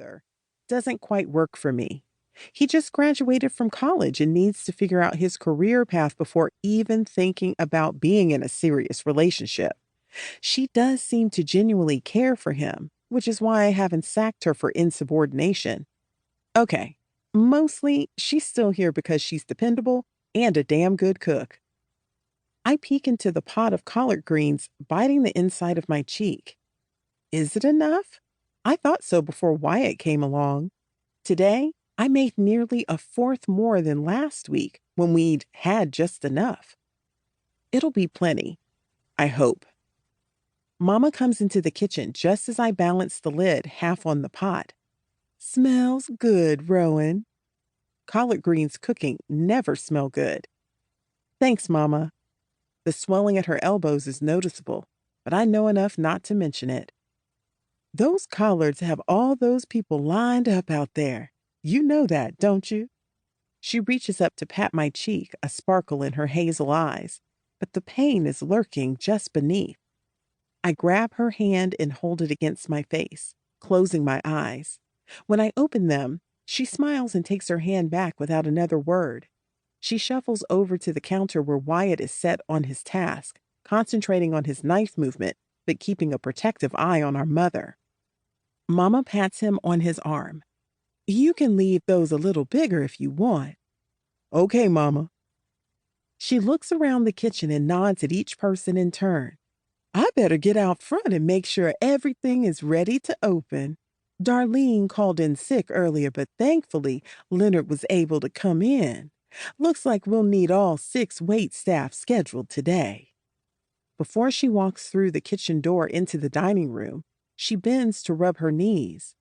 brother doesn't quite work for me. He just graduated from college and needs to figure out his career path before even thinking about being in a serious relationship. She does seem to genuinely care for him, which is why I haven't sacked her for insubordination. Okay, mostly she's still here because she's dependable and a damn good cook. I peek into the pot of collard greens, biting the inside of my cheek. Is it enough? I thought so before Wyatt came along. Today, I made nearly a fourth more than last week when we'd had just enough. It'll be plenty, I hope. Mama comes into the kitchen just as I balance the lid half on the pot. Smells good, Rowan. Collard greens cooking never smell good. Thanks, Mama. The swelling at her elbows is noticeable, but I know enough not to mention it. Those collards have all those people lined up out there. You know that, don't you? She reaches up to pat my cheek, a sparkle in her hazel eyes, but the pain is lurking just beneath. I grab her hand and hold it against my face, closing my eyes. When I open them, she smiles and takes her hand back without another word. She shuffles over to the counter where Wyatt is set on his task, concentrating on his knife movement, but keeping a protective eye on our mother. Mama pats him on his arm. You can leave those a little bigger if you want. Okay, Mama. She looks around the kitchen and nods at each person in turn. I better get out front and make sure everything is ready to open. Darlene called in sick earlier, but thankfully Leonard was able to come in. Looks like we'll need all 6 wait staff scheduled today. Before she walks through the kitchen door into the dining room, she bends to rub her knees.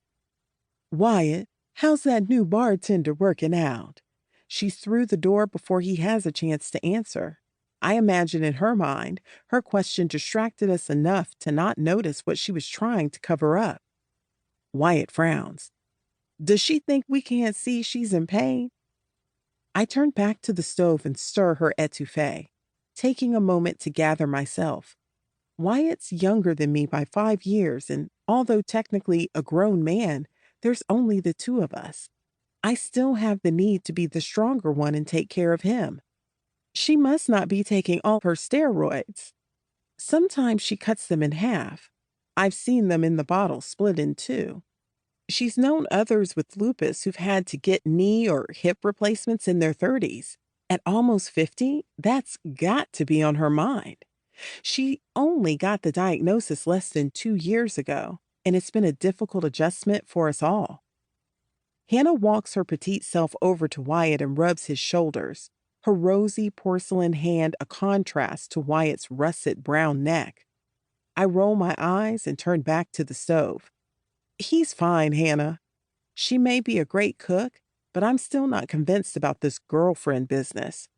Wyatt, how's that new bartender working out? She's through the door before he has a chance to answer. I imagine in her mind, her question distracted us enough to not notice what she was trying to cover up. Wyatt frowns. Does she think we can't see she's in pain? I turn back to the stove and stir her etouffee, taking a moment to gather myself. Wyatt's younger than me by 5 years, and although technically a grown man, there's only the two of us. I still have the need to be the stronger one and take care of him. She must not be taking all her steroids. Sometimes she cuts them in half. I've seen them in the bottle split in two. She's known others with lupus who've had to get knee or hip replacements in their 30s. At almost 50, that's got to be on her mind. She only got the diagnosis less than 2 years ago, and it's been a difficult adjustment for us all. Hannah walks her petite self over to Wyatt and rubs his shoulders, her rosy porcelain hand a contrast to Wyatt's russet brown neck. I roll my eyes and turn back to the stove. He's fine, Hannah. She may be a great cook, but I'm still not convinced about this girlfriend business.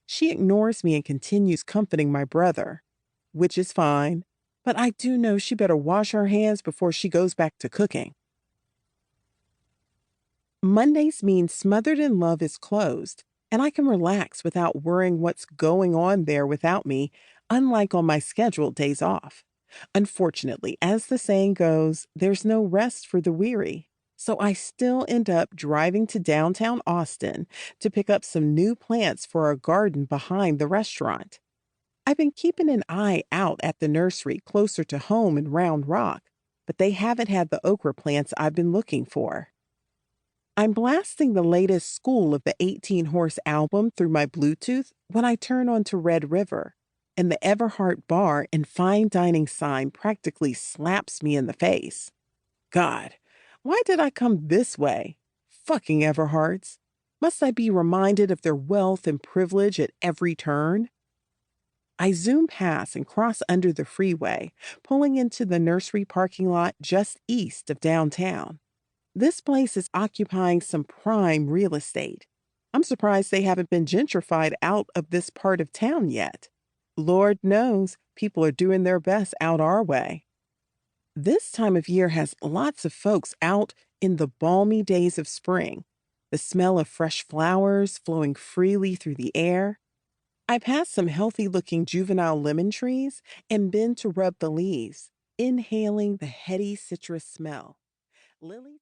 She ignores me and continues comforting my brother, which is fine, but I do know she better wash her hands before she goes back to cooking. Mondays mean Smothered in Love is closed, and I can relax without worrying what's going on there without me, unlike on my scheduled days off. Unfortunately, as the saying goes, there's no rest for the weary. So I still end up driving to downtown Austin to pick up some new plants for our garden behind the restaurant. I've been keeping an eye out at the nursery closer to home in Round Rock, but they haven't had the okra plants I've been looking for. I'm blasting the latest School of the 18-Horse album through my Bluetooth when I turn onto Red River, and the Everhart bar and fine dining sign practically slaps me in the face. God, why did I come this way? Fucking Everharts. Must I be reminded of their wealth and privilege at every turn? I zoom past and cross under the freeway, pulling into the nursery parking lot just east of downtown. This place is occupying some prime real estate. I'm surprised they haven't been gentrified out of this part of town yet. Lord knows people are doing their best out our way. This time of year has lots of folks out in the balmy days of spring, the smell of fresh flowers flowing freely through the air. I pass some healthy-looking juvenile lemon trees and bend to rub the leaves, inhaling the heady citrus smell. Lily